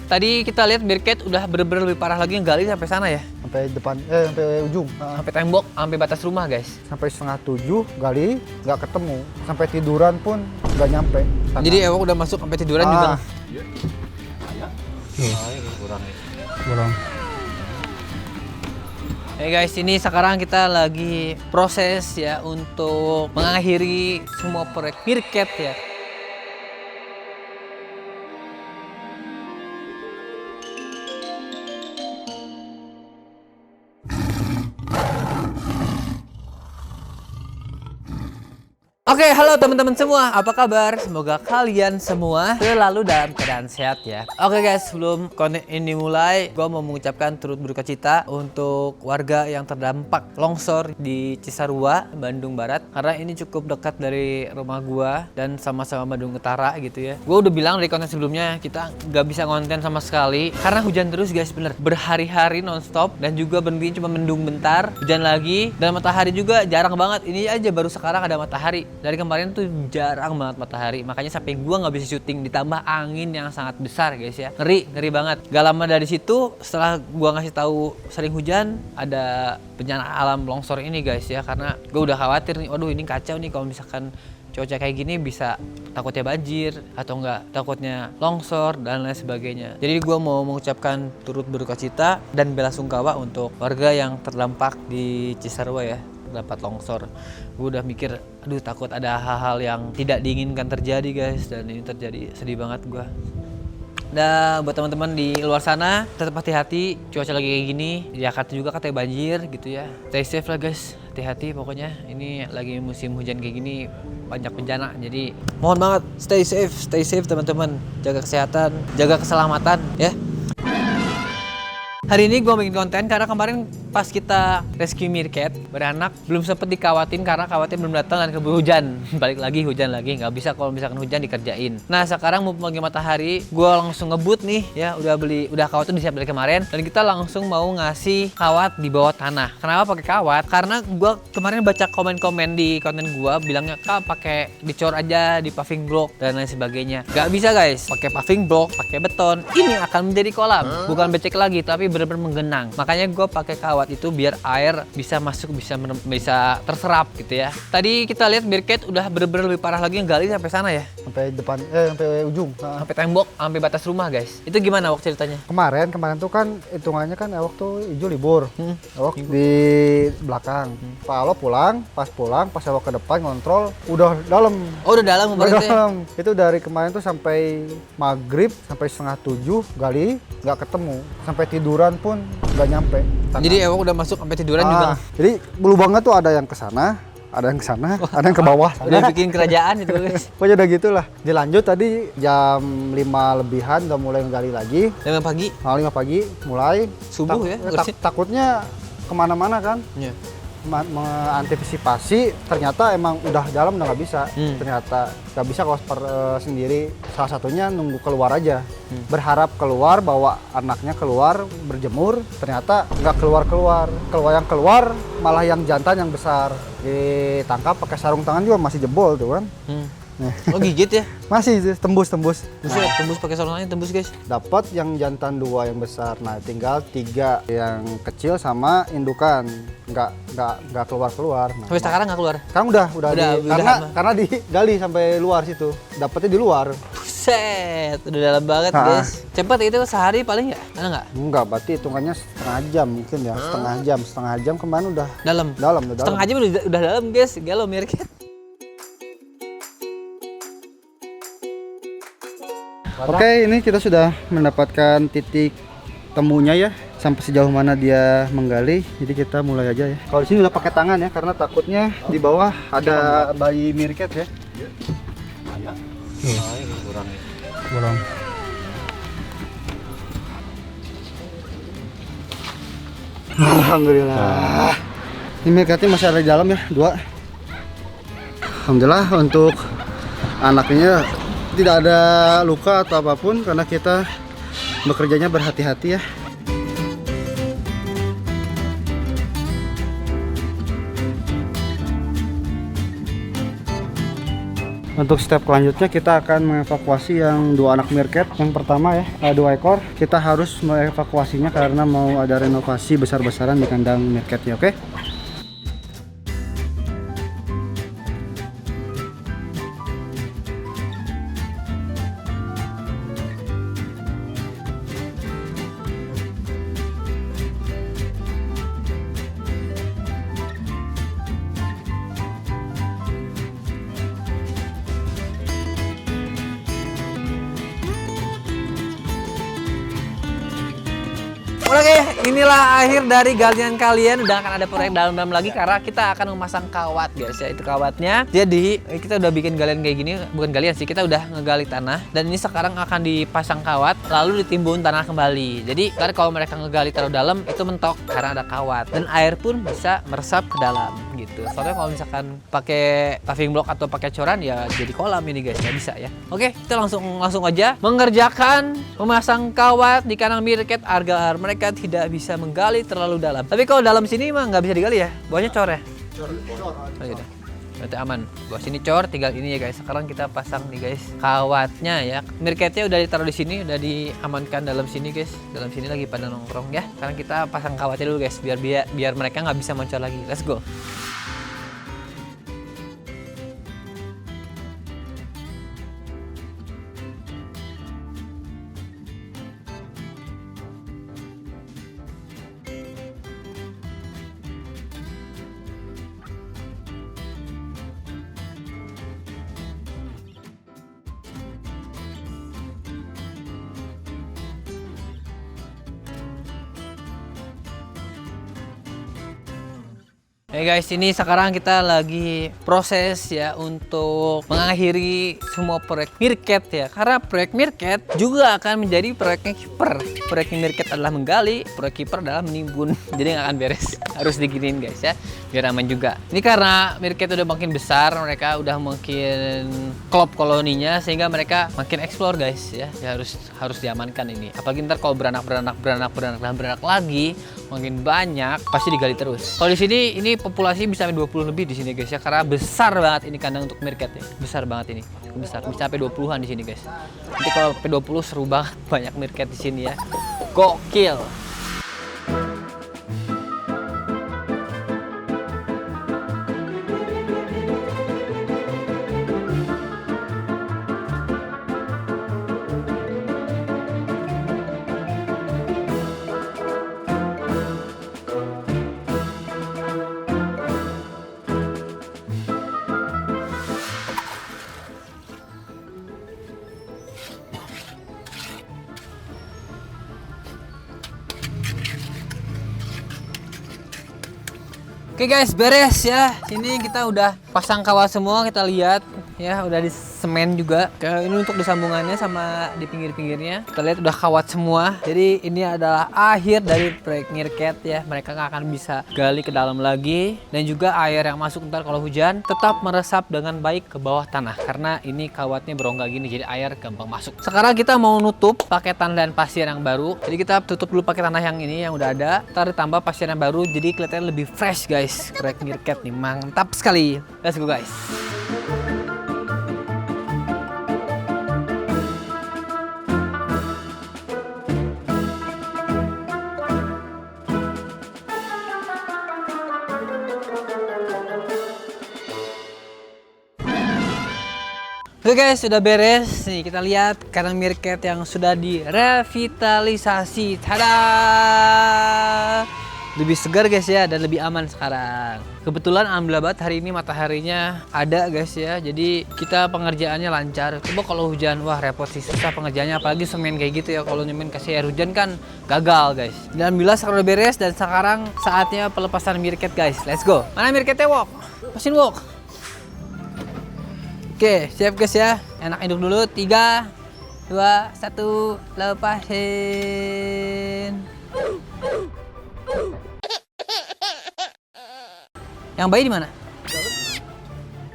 Tadi kita lihat Mirket udah bener-bener lebih parah lagi nggali sampai sana ya. Sampai depan, sampai ujung. Sampai tembok, sampai batas rumah guys. Sampai 6:30 gali, nggak ketemu. Sampai tiduran pun nggak nyampe. Jadi Ewok udah masuk sampai tiduran juga. Kurang. Guys, ini sekarang kita lagi proses ya untuk mengakhiri semua proyek Mirket ya. Oke, halo teman-teman semua, apa kabar? Semoga kalian semua selalu dalam keadaan sehat ya. Oke guys, sebelum konten ini mulai, gue mau mengucapkan turut berduka cita untuk warga yang terdampak longsor di Cisarua, Bandung Barat. Karena ini cukup dekat dari rumah gue dan sama-sama Bandung Utara gitu ya. Gue udah bilang dari konten sebelumnya, kita nggak bisa konten sama sekali karena hujan terus guys, bener. Berhari-hari nonstop dan juga berhenti cuma mendung bentar, hujan lagi, dan matahari juga jarang banget. Ini aja baru sekarang ada matahari. Dari kemarin tuh jarang banget matahari, makanya sampai gua nggak bisa syuting, ditambah angin yang sangat besar guys ya, ngeri banget. Gak lama dari situ setelah gua ngasih tahu sering hujan, ada bencana alam longsor ini guys ya, karena gua udah khawatir nih, waduh ini kacau nih kalau misalkan cuaca kayak gini, bisa takutnya banjir atau enggak takutnya longsor dan lain sebagainya. Jadi gua mau mengucapkan turut berduka cita dan bela sungkawa untuk warga yang terdampak di Cisarua ya, dapat longsor. Gue udah mikir, aduh takut ada hal-hal yang tidak diinginkan terjadi guys, dan ini terjadi, sedih banget gue. Dan buat teman-teman di luar sana, tetap hati-hati, cuaca lagi kayak gini, di Jakarta juga katanya banjir gitu ya. Stay safe lah guys, hati-hati pokoknya, ini lagi musim hujan kayak gini, banyak bencana, jadi mohon banget stay safe teman-teman, jaga kesehatan, jaga keselamatan ya. Hari ini gue bikin konten karena kemarin pas kita rescue Mirket beranak belum sempet dikawatin karena kawatnya belum datang dan keburu hujan. Balik lagi hujan lagi, nggak bisa kalau misalkan hujan dikerjain. Nah sekarang mumpung lagi matahari, gue langsung ngebut nih ya, udah kawat tuh disiap dari kemarin, dan kita langsung mau ngasih kawat di bawah tanah. Kenapa pakai kawat? Karena gue kemarin baca komen-komen di konten gue bilangnya, Kak pakai dicor aja di paving block dan lain sebagainya. Gak bisa guys, pakai paving block, pakai beton, ini akan menjadi kolam, bukan becek lagi tapi benar-benar menggenang. Makanya gue pakai kawat itu biar air bisa masuk, bisa terserap gitu ya. Tadi kita lihat Mirket udah bener-bener lebih parah lagi nggali sampai sana ya. Sampai depan, sampai ujung. Sampai tembok, sampai batas rumah guys. Itu gimana waktu ceritanya? Kemarin tuh kan hitungannya kan waktu Ijo libur. Awak di belakang. Pak Alo pulang, pas Awak ke depan ngontrol udah dalam. Oh udah dalam berarti. Itu dari kemarin tuh sampai maghrib, sampai 6:30 gali nggak ketemu. Sampai tiduran pun nggak nyampe. Jadi Ewok udah masuk sampai tiduran juga. Jadi lubangnya tuh ada yang ke sana, ada yang ke sana, ada yang ke bawah. Udah bikin kerajaan itu guys. Pokoknya udah gitulah. Dilanjut tadi jam 5 lebihan udah mulai gali lagi. 5 pagi. 5 pagi mulai. Subuh ya. Takutnya kemana-mana kan. Iya. Mengantisipasi, ternyata emang udah dalam udah nggak bisa. Ternyata nggak bisa kalau sendiri. Salah satunya nunggu keluar aja. Berharap keluar, bawa anaknya keluar berjemur, ternyata nggak keluar. Yang keluar malah yang jantan yang besar. Ditangkap pakai sarung tangan juga masih jebol tuh kan. Oh gigit ya? Masih tembus. Tembus pakai sarung tangan, tembus guys. Dapat yang jantan 2 yang besar. Nah, tinggal 3 yang kecil sama indukan. Nggak keluar. Nah, sampai sekarang nggak keluar? Sekarang karena digali sampai luar situ. Dapatnya di luar. Buset, udah dalam banget guys. Cepat itu sehari paling ada nggak? Enggak, berarti hitungannya setengah jam mungkin ya. Setengah jam kemarin udah dalam. Setengah jam udah dalam guys. Galau Mirket. Oke, ini kita sudah mendapatkan titik temunya ya, sampai sejauh mana dia menggali. Jadi kita mulai aja ya. Kalau di sini udah pakai tangan ya, karena takutnya di bawah ada bayi Mirket ya. Kurang. Alhamdulillah. Ini Mirketnya masih ada di dalam ya, 2. Alhamdulillah untuk anaknya tidak ada luka atau apapun karena kita bekerjanya berhati-hati ya. Untuk step selanjutnya kita akan mengevakuasi yang 2 anak meerkat. Yang pertama ya, 2 ekor. Kita harus mengevakuasinya karena mau ada renovasi besar-besaran di kandang meerkatnya, oke? Oke, inilah akhir dari galian kalian. Udah akan ada proyek dalam-dalam lagi karena kita akan memasang kawat guys ya. Itu kawatnya. Jadi kita udah bikin galian kayak gini. Bukan galian sih, kita udah ngegali tanah. Dan ini sekarang akan dipasang kawat lalu ditimbun tanah kembali. Jadi karena kalau mereka ngegali terlalu dalam itu mentok karena ada kawat. Dan air pun bisa meresap ke dalam gitu. Soalnya kalau misalkan pakai paving block atau pakai coran ya jadi kolam ini guys, nggak bisa ya. Oke, kita langsung aja mengerjakan memasang kawat di kandang meerkat agar mereka tidak bisa menggali terlalu dalam. Tapi kalau dalam sini mah nggak bisa digali ya, bawahnya cor ya. Oh, yaudah. Berarti aman. Bawah sini cor, tinggal ini ya guys. Sekarang kita pasang nih guys kawatnya ya. Meerkatnya udah ditaruh di sini, udah diamankan dalam sini guys. Dalam sini lagi pada nongkrong ya. Sekarang kita pasang kawatnya dulu guys, biar mereka nggak bisa muncul lagi. Let's go. Hey guys, ini sekarang kita lagi proses ya untuk mengakhiri semua proyek meerkat ya. Karena proyek meerkat juga akan menjadi proyeknya kiper. Proyek meerkat adalah menggali, proyek kiper adalah menimbun. Jadi nggak akan beres. Harus diginiin guys ya, biar aman juga. Ini karena meerkat udah makin besar, mereka udah makin klop koloninya sehingga mereka makin explore guys ya. Ya harus diamankan ini. Apalagi ntar kalau beranak lagi, makin banyak pasti digali terus. Kalau di sini ini populasi bisa sampai 20 lebih di sini guys ya, karena besar banget ini kandang untuk meerkat ya. Besar banget ini. Besar, bisa sampai 20-an di sini guys. Nanti kalau sampai 20 seru banget, banyak meerkat di sini ya. Gokil. Oke guys, beres ya. Ini kita udah pasang kawat semua, kita lihat ya, udah di semen juga. Ini untuk disambungannya sama di pinggir-pinggirnya. Kita lihat udah kawat semua. Jadi ini adalah akhir dari proyek meerkat ya. Mereka nggak akan bisa gali ke dalam lagi, dan juga air yang masuk ntar kalau hujan tetap meresap dengan baik ke bawah tanah karena ini kawatnya berongga gini, jadi air gampang masuk. Sekarang kita mau nutup pakai tanah dan pasir yang baru. Jadi kita tutup dulu pakai tanah yang ini yang udah ada, ntar ditambah pasir yang baru jadi kelihatannya lebih fresh guys. Proyek meerkat nih mantap sekali. Let's go guys. Oke guys, sudah beres. Nih kita lihat kandang meerkat yang sudah direvitalisasi. Tada! Lebih segar guys ya, dan lebih aman sekarang. Kebetulan alhamdulillah banget hari ini mataharinya ada guys ya. Jadi kita pengerjaannya lancar. Coba kalau hujan, wah repot sih, susah pengerjaannya. Apalagi semen kayak gitu ya, kalau nyemen kasih air hujan kan gagal guys. Dan alhamdulillah sekarang udah beres, dan sekarang saatnya pelepasan meerkat guys. Let's go. Mana meerkatnya walk? Mesin walk. Oke, siap guys ya. Enak induk dulu. 3, 2, 1, lepasin. Yang bayi di mana?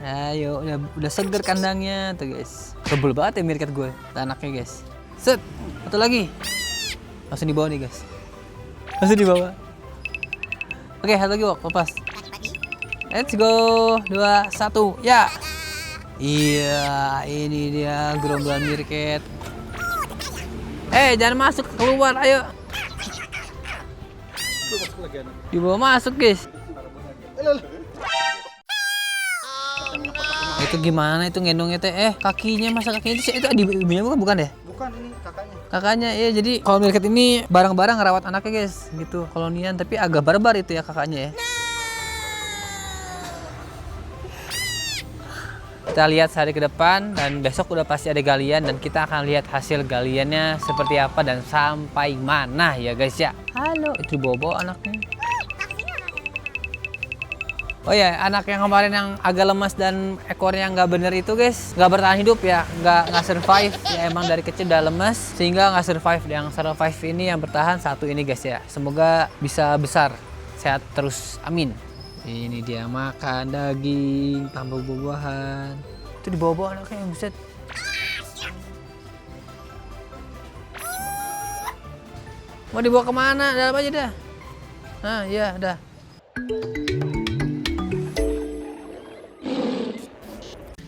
Ayo, udah seger kandangnya tuh guys. Tebel banget ya meerkat gue. Anaknya guys. Set, satu lagi. Langsung dibawa nih guys. Langsung dibawa. Oke, satu lagi walk, lepas. Let's go. 2, 1, ya. Iya, ini dia gerombolan mirket. Jangan masuk, keluar, ayo. Dibawa masuk, guys. Itu gimana itu gendongnya teh? Kakinya, masa kakinya itu ibunya bukan ya? Bukan, ini kakaknya. Kakaknya, ya. Jadi kalau mirket ini bareng-bareng ngerawat anaknya, guys, gitu. Kolonian, tapi agak barbar itu ya kakaknya ya. Kita lihat sehari ke depan dan besok udah pasti ada galian dan kita akan lihat hasil galiannya seperti apa dan sampai mana ya guys ya. Halo, itu Bobo anaknya. Oh ya, anak yang kemarin yang agak lemas dan ekornya nggak bener itu guys, nggak bertahan hidup ya, nggak survive ya, emang dari kecil udah lemas sehingga nggak survive. Yang survive ini yang bertahan satu ini guys ya. Semoga bisa besar, sehat terus, amin. Ini dia makan daging tambah buah-buahan. Itu dibawa-bawa anaknya, buset. Mau dibawa kemana? Dalam aja dah. Nah, iya, dah.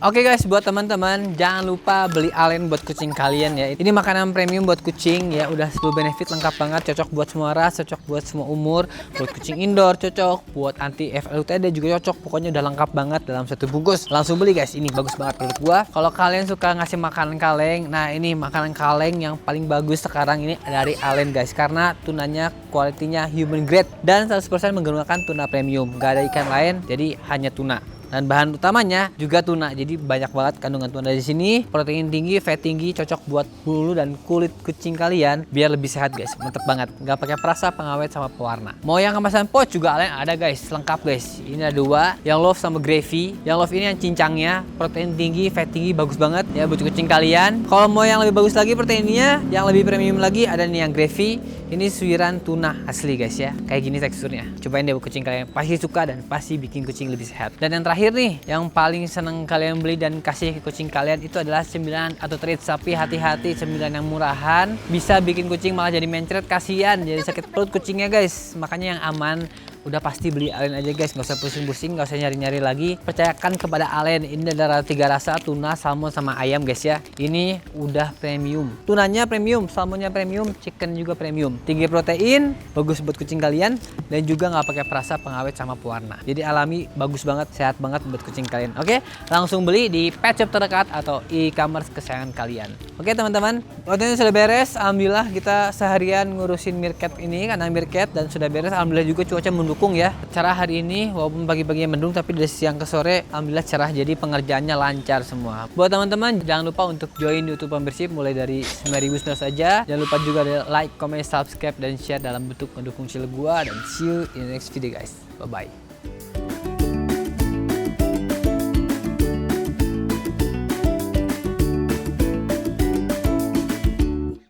Oke guys, buat teman-teman jangan lupa beli Allen buat kucing kalian ya. Ini makanan premium buat kucing ya, udah 10 benefit lengkap banget, cocok buat semua ras, cocok buat semua umur, buat kucing indoor cocok, buat anti FLUTD juga cocok, pokoknya udah lengkap banget dalam satu bungkus. Langsung beli guys, ini bagus banget menurut gua. Kalau kalian suka ngasih makanan kaleng, nah ini makanan kaleng yang paling bagus sekarang ini dari Allen guys, karena tunanya kualitinya human grade dan 100% menggunakan tuna premium, gak ada ikan lain, jadi hanya tuna. Dan bahan utamanya juga tuna, jadi banyak banget kandungan tuna di sini. Protein tinggi, fat tinggi, cocok buat bulu dan kulit kucing kalian biar lebih sehat guys. Mantep banget, nggak pakai perasa, pengawet sama pewarna. Mau yang kemasan pouch juga Allen ada guys, lengkap guys. Ini ada dua, yang love sama gravy. Yang love ini yang cincangnya, protein tinggi, fat tinggi, bagus banget ya buat kucing kalian. Kalau mau yang lebih bagus lagi proteinnya, yang lebih premium lagi ada nih yang gravy. Ini suiran tuna asli guys ya, kayak gini teksturnya. Cobain deh buat kucing kalian, pasti suka dan pasti bikin kucing lebih sehat. Dan yang terakhir nih, yang paling seneng kalian beli dan kasih ke kucing kalian itu adalah cemilan atau treat sapi. Hati-hati, cemilan yang murahan bisa bikin kucing malah jadi mencret, kasihan, jadi sakit perut kucingnya guys. Makanya yang aman udah pasti beli Allen aja guys, nggak usah pusing-pusing, nggak usah nyari-nyari lagi. Percayakan kepada Allen. Ini ada 3 rasa, tuna, salmon sama ayam guys ya. Ini udah premium, tunanya premium, salmonnya premium, chicken juga premium, tinggi protein, bagus buat kucing kalian dan juga nggak pakai perasa, pengawet sama pewarna. Jadi alami, bagus banget, sehat banget buat kucing kalian. Oke, langsung beli di pet shop terdekat atau e-commerce kesayangan kalian. Oke teman-teman, waktunya sudah beres. Alhamdulillah kita seharian ngurusin meerkat ini, kandang meerkat, dan sudah beres. Alhamdulillah juga cuaca mendukung ya. Cerah hari ini, walaupun pagi-paginya mendung, tapi dari siang ke sore alhamdulillah cerah, jadi pengerjaannya lancar semua. Buat teman-teman jangan lupa untuk join YouTube Membership mulai dari 9.000 saja. Jangan lupa juga like, comment, subscribe dan share dalam bentuk mendukung channel gua, dan see you in the next video guys. Bye bye.